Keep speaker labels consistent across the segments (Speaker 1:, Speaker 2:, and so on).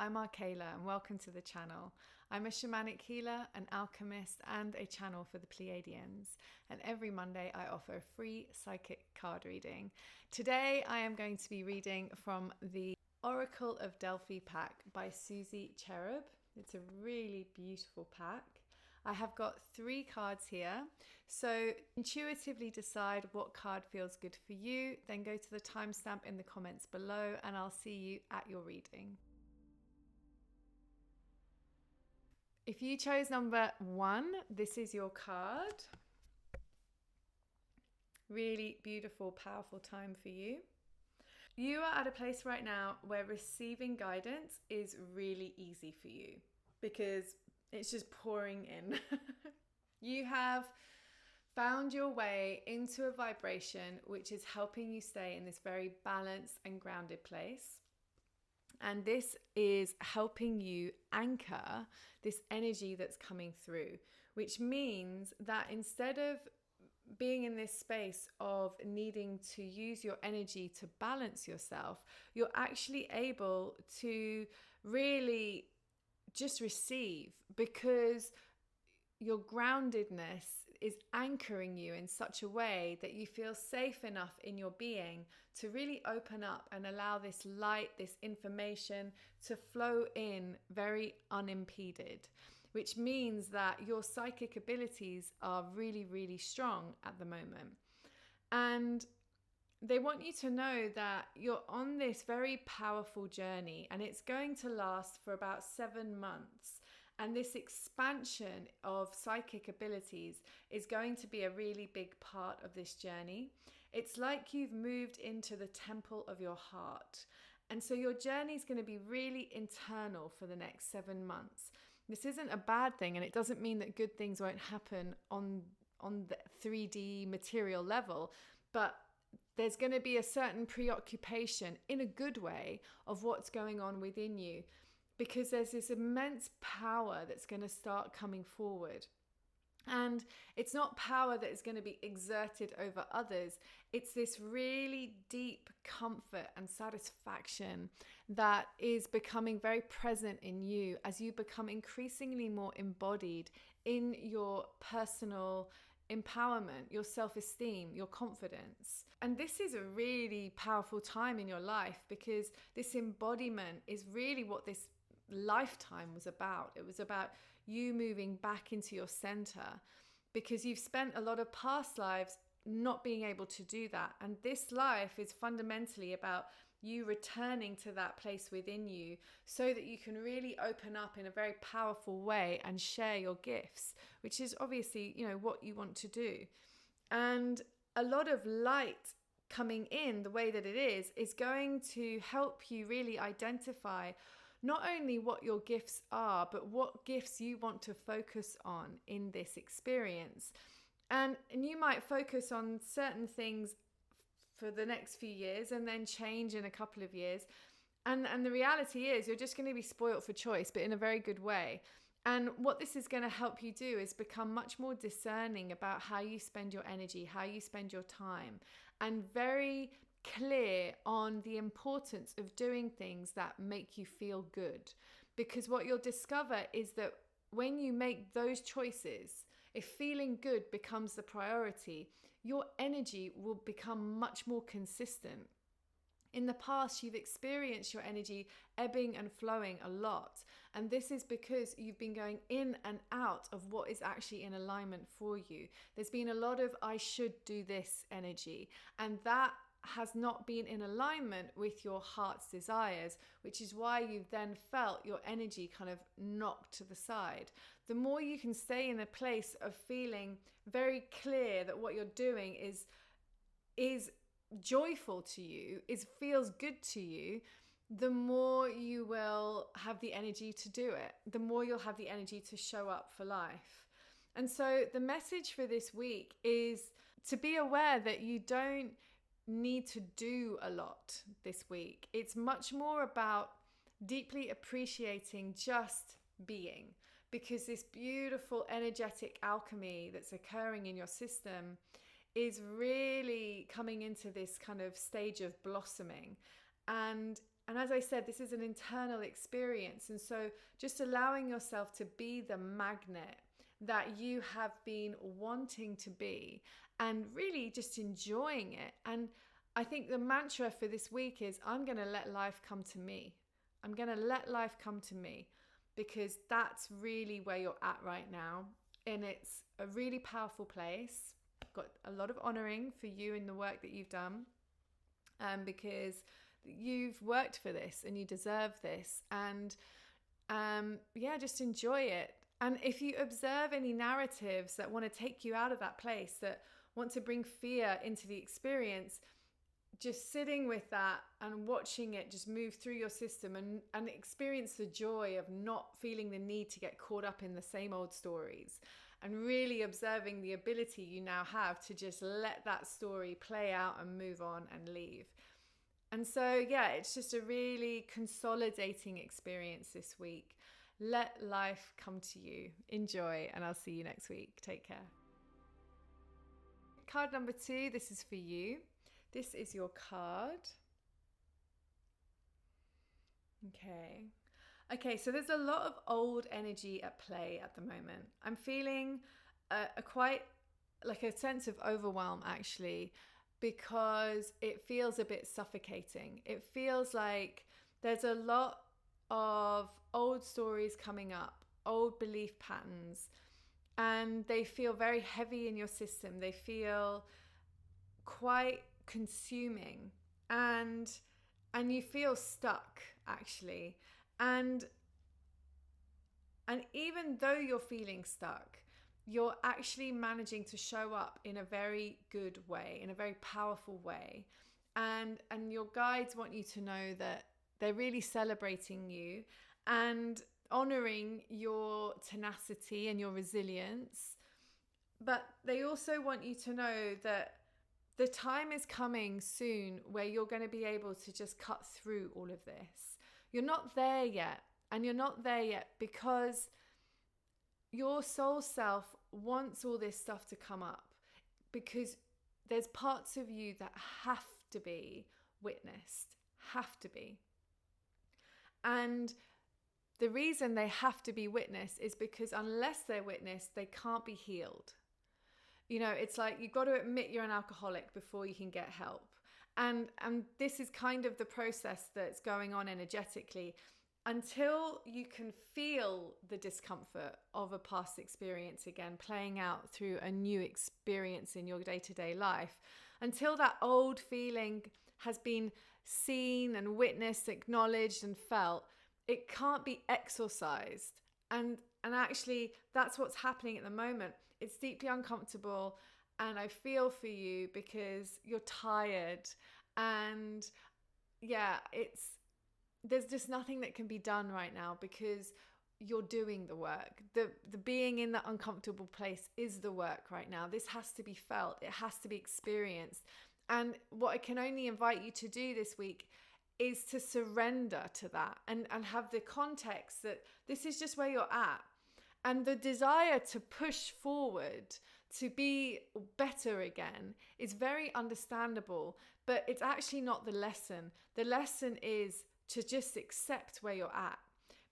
Speaker 1: I'm Arkayla and welcome to the channel. I'm a shamanic healer, an alchemist and a channel for the Pleiadians, and every Monday I offer a free psychic card reading. Today I am going to be reading from the Oracle of Delphi pack by Suzy Cherub. It's a really beautiful pack. I have got 3 cards here, so intuitively decide what card feels good for you, then go to the timestamp in the comments below and I'll see you at your reading. If you chose number 1, this is your card. Really beautiful, powerful time for you. You are at a place right now where receiving guidance is really easy for you because it's just pouring in. You have found your way into a vibration which is helping you stay in this very balanced and grounded place. And this is helping you anchor this energy that's coming through, which means that instead of being in this space of needing to use your energy to balance yourself, you're actually able to really just receive, because your groundedness is anchoring you in such a way that you feel safe enough in your being to really open up and allow this light, this information to flow in very unimpeded, which means that your psychic abilities are really, really strong at the moment. And they want you to know that you're on this very powerful journey and it's going to last for about 7 months. And this expansion of psychic abilities is going to be a really big part of this journey. It's like you've moved into the temple of your heart. And so your journey is going to be really internal for the next 7 months. This isn't a bad thing, and it doesn't mean that good things won't happen on the 3D material level, but there's going to be a certain preoccupation in a good way of what's going on within you, because there's this immense power that's going to start coming forward. And it's not power that is going to be exerted over others. It's this really deep comfort and satisfaction that is becoming very present in you as you become increasingly more embodied in your personal empowerment, your self-esteem, your confidence. And this is a really powerful time in your life, because this embodiment is really what this lifetime was about. It was about you moving back into your center, because you've spent a lot of past lives not being able to do that. And this life is fundamentally about you returning to that place within you so that you can really open up in a very powerful way and share your gifts, which is obviously, what you want to do. And a lot of light coming in the way that it is going to help you really identify not only what your gifts are, but what gifts you want to focus on in this experience. And you might focus on certain things for the next few years and then change in a couple of years. And the reality is you're just going to be spoilt for choice, but in a very good way. And what this is going to help you do is become much more discerning about how you spend your energy, how you spend your time, and very clear on the importance of doing things that make you feel good. Because what you'll discover is that when you make those choices, if feeling good becomes the priority, your energy will become much more consistent. In the past, you've experienced your energy ebbing and flowing a lot. And this is because you've been going in and out of what is actually in alignment for you. There's been a lot of I should do this energy. And that has not been in alignment with your heart's desires, which is why you've then felt your energy kind of knocked to the side. The more you can stay in a place of feeling very clear that what you're doing is joyful to you, feels good to you, the more you will have the energy to do it, the more you'll have the energy to show up for life. And so the message for this week is to be aware that you don't need to do a lot this week. It's much more about deeply appreciating just being, because this beautiful energetic alchemy that's occurring in your system is really coming into this kind of stage of blossoming. And as I said, this is an internal experience. And so just allowing yourself to be the magnet that you have been wanting to be, and really just enjoying it. And I think the mantra for this week is, I'm going to let life come to me. I'm going to let life come to me, because that's really where you're at right now. And it's a really powerful place. Got a lot of honoring for you in the work that you've done, because you've worked for this and you deserve this. And just enjoy it. And if you observe any narratives that want to take you out of that place, that want to bring fear into the experience, just sitting with that and watching it just move through your system, and experience the joy of not feeling the need to get caught up in the same old stories, and really observing the ability you now have to just let that story play out and move on and leave. And so, it's just a really consolidating experience this week. Let life come to you. Enjoy, and I'll see you next week. Take care. Card number 2, this is for you. This is your card. Okay, so there's a lot of old energy at play at the moment. I'm feeling a quite like a sense of overwhelm, actually, because it feels a bit suffocating. It feels like there's a lot of old stories coming up, old belief patterns, and they feel very heavy in your system. They feel quite consuming, and you feel stuck, actually. And even though you're feeling stuck, you're actually managing to show up in a very good way, in a very powerful way. And your guides want you to know that they're really celebrating you and honoring your tenacity and your resilience. But they also want you to know that the time is coming soon where you're going to be able to just cut through all of this. You're not there yet. And you're not there yet because your soul self wants all this stuff to come up, because there's parts of you that have to be witnessed, have to be. And the reason they have to be witnessed is because unless they're witnessed, they can't be healed. You know, it's like you've got to admit you're an alcoholic before you can get help. And this is kind of the process that's going on energetically. Until you can feel the discomfort of a past experience again playing out through a new experience in your day-to-day life, until that old feeling has been seen and witnessed, acknowledged and felt, it can't be exorcised. And actually, that's what's happening at the moment. It's deeply uncomfortable, and I feel for you because you're tired, and there's just nothing that can be done right now because you're doing the work. The being in that uncomfortable place is the work right now. This has to be felt. It has to be experienced. And what I can only invite you to do this week is to surrender to that and have the context that this is just where you're at. And the desire to push forward, to be better again, is very understandable, but it's actually not the lesson. The lesson is to just accept where you're at,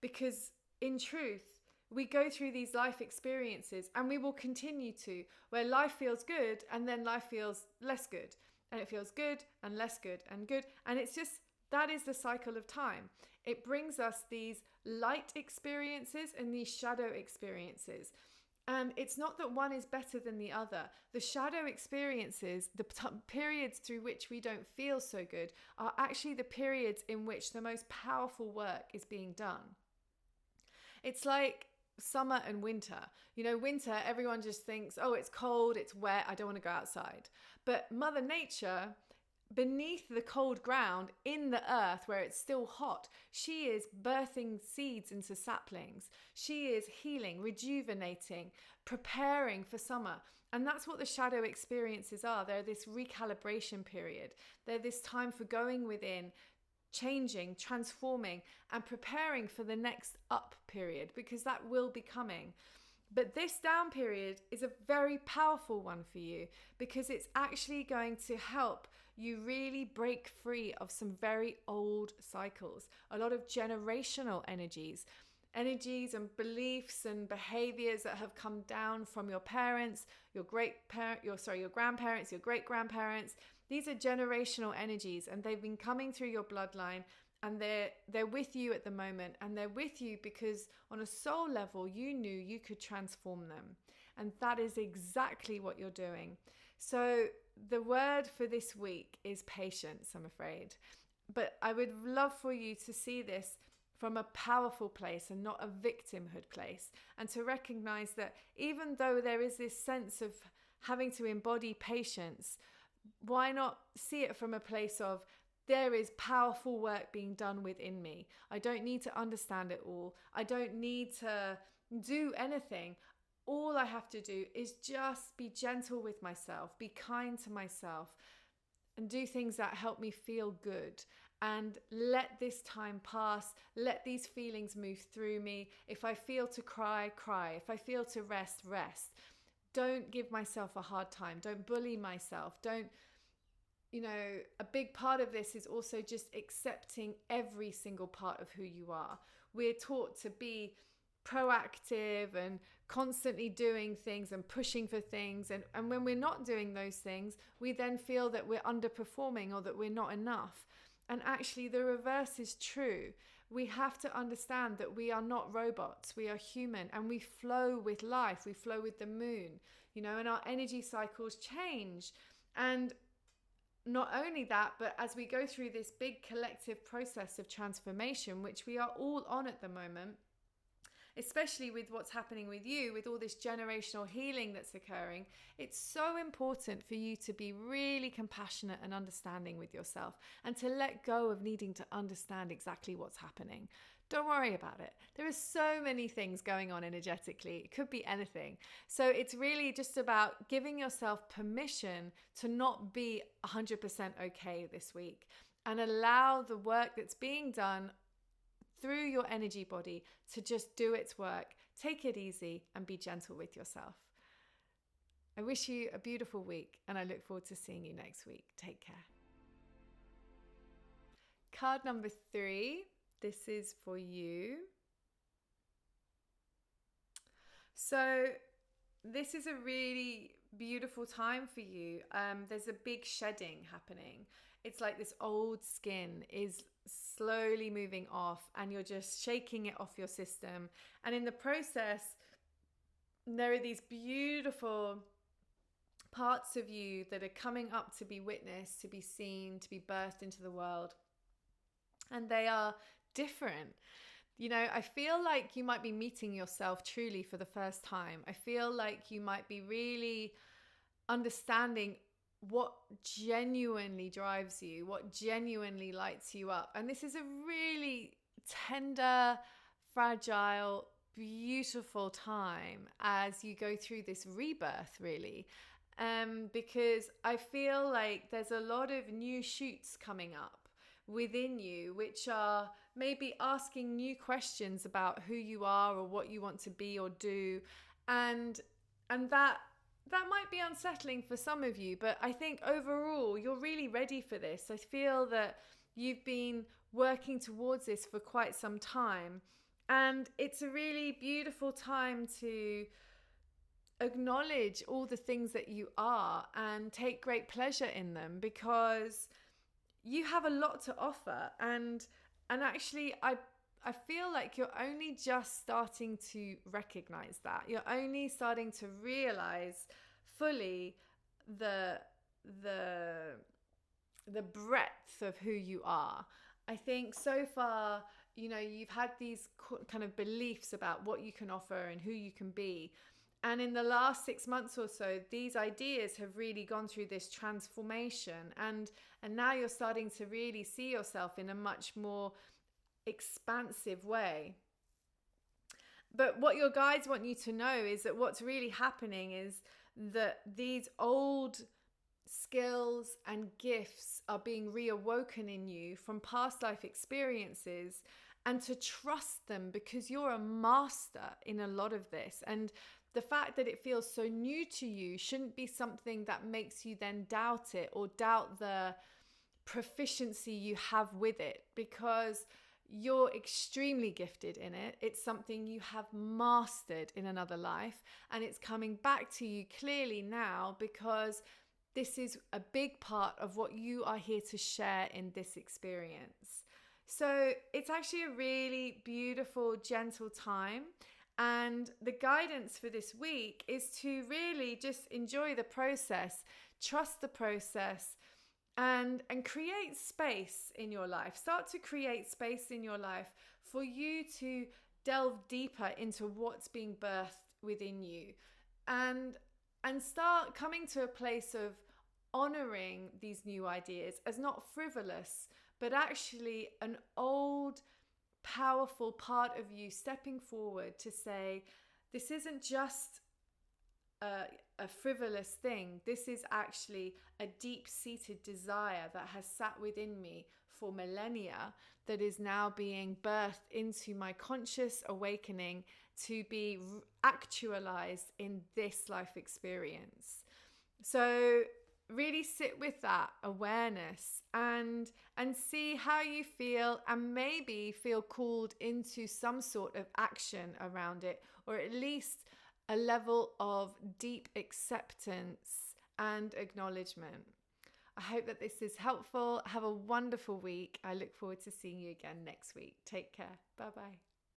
Speaker 1: because in truth, we go through these life experiences, and we will continue to, where life feels good and then life feels less good, and it feels good and less good and good. And it's just, that is the cycle of time. It brings us these light experiences and these shadow experiences. And it's not that one is better than the other. The shadow experiences, the periods through which we don't feel so good, are actually the periods in which the most powerful work is being done. It's like summer and winter. You know, winter, everyone just thinks, oh, it's cold, it's wet, I don't want to go outside. But Mother Nature, beneath the cold ground, in the earth where it's still hot, she is birthing seeds into saplings. She is healing, rejuvenating, preparing for summer. And that's what the shadow experiences are. They're this recalibration period. They're this time for going within, changing, transforming, and preparing for the next up period, because that will be coming. But this down period is a very powerful one for you, because it's actually going to help you really break free of some very old cycles, a lot of generational energies and beliefs and behaviors that have come down from your parents, your grandparents, your great grandparents. These are generational energies, and they've been coming through your bloodline, and they're with you at the moment, and they're with you because on a soul level you knew you could transform them, and that is exactly what you're doing. So the word for this week is patience, I'm afraid, but I would love for you to see this from a powerful place and not a victimhood place, and to recognize that even though there is this sense of having to embody patience, why not see it from a place of there is powerful work being done within me. I don't need to understand it all. I don't need to do anything. All I have to do is just be gentle with myself, be kind to myself, and do things that help me feel good. And let this time pass. Let these feelings move through me. If I feel to cry, cry. If I feel to rest, rest. Don't give myself a hard time. Don't bully myself. A big part of this is also just accepting every single part of who you are. We're taught to be proactive and constantly doing things and pushing for things. And when we're not doing those things, we then feel that we're underperforming or that we're not enough. And actually, the reverse is true. We have to understand that we are not robots. We are human, and we flow with life. We flow with the moon, and our energy cycles change. And not only that, but as we go through this big collective process of transformation, which we are all on at the moment, especially with what's happening with you, with all this generational healing that's occurring, it's so important for you to be really compassionate and understanding with yourself, and to let go of needing to understand exactly what's happening. Don't worry about it. There are so many things going on energetically. It could be anything. So it's really just about giving yourself permission to not be 100% okay this week, and allow the work that's being done through your energy body to just do its work. Take it easy and be gentle with yourself. I wish you a beautiful week, and I look forward to seeing you next week. Take care. Card number 3. This is for you. So this is a really beautiful time for you. There's a big shedding happening. It's like this old skin is slowly moving off, and you're just shaking it off your system. And in the process, there are these beautiful parts of you that are coming up to be witnessed, to be seen, to be birthed into the world. And they are different. I feel like you might be meeting yourself truly for the first time. I feel like you might be really understanding what genuinely drives you, what genuinely lights you up. And this is a really tender, fragile, beautiful time as you go through this rebirth, really. Because I feel like there's a lot of new shoots coming up within you, which are maybe asking new questions about who you are or what you want to be or do. And that might be unsettling for some of you, but I think overall you're really ready for this. I feel that you've been working towards this for quite some time, and it's a really beautiful time to acknowledge all the things that you are and take great pleasure in them, because you have a lot to offer. And actually I feel like you're only just starting to recognize that. You're only starting to realize fully the breadth of who you are. I think so far, you've had these kind of beliefs about what you can offer and who you can be. And in the last 6 months or so, these ideas have really gone through this transformation. And now you're starting to really see yourself in a much more expansive way. But what your guides want you to know is that what's really happening is that these old skills and gifts are being reawoken in you from past life experiences, and to trust them, because you're a master in a lot of this. And the fact that it feels so new to you shouldn't be something that makes you then doubt it or doubt the proficiency you have with it, because you're extremely gifted in it. It's something you have mastered in another life, and it's coming back to you clearly now because this is a big part of what you are here to share in this experience. So it's actually a really beautiful, gentle time. And the guidance for this week is to really just enjoy the process, trust the process, and create space in your life. Start to create space in your life for you to delve deeper into what's being birthed within you, and start coming to a place of honoring these new ideas as not frivolous, but actually an old, powerful part of you stepping forward to say, this isn't just a frivolous thing. This is actually a deep-seated desire that has sat within me for millennia that is now being birthed into my conscious awakening to be actualized in this life experience. So really sit with that awareness and see how you feel, and maybe feel called into some sort of action around it, or at least a level of deep acceptance and acknowledgement. I hope that this is helpful. Have a wonderful week. I look forward to seeing you again next week. Take care. Bye-bye.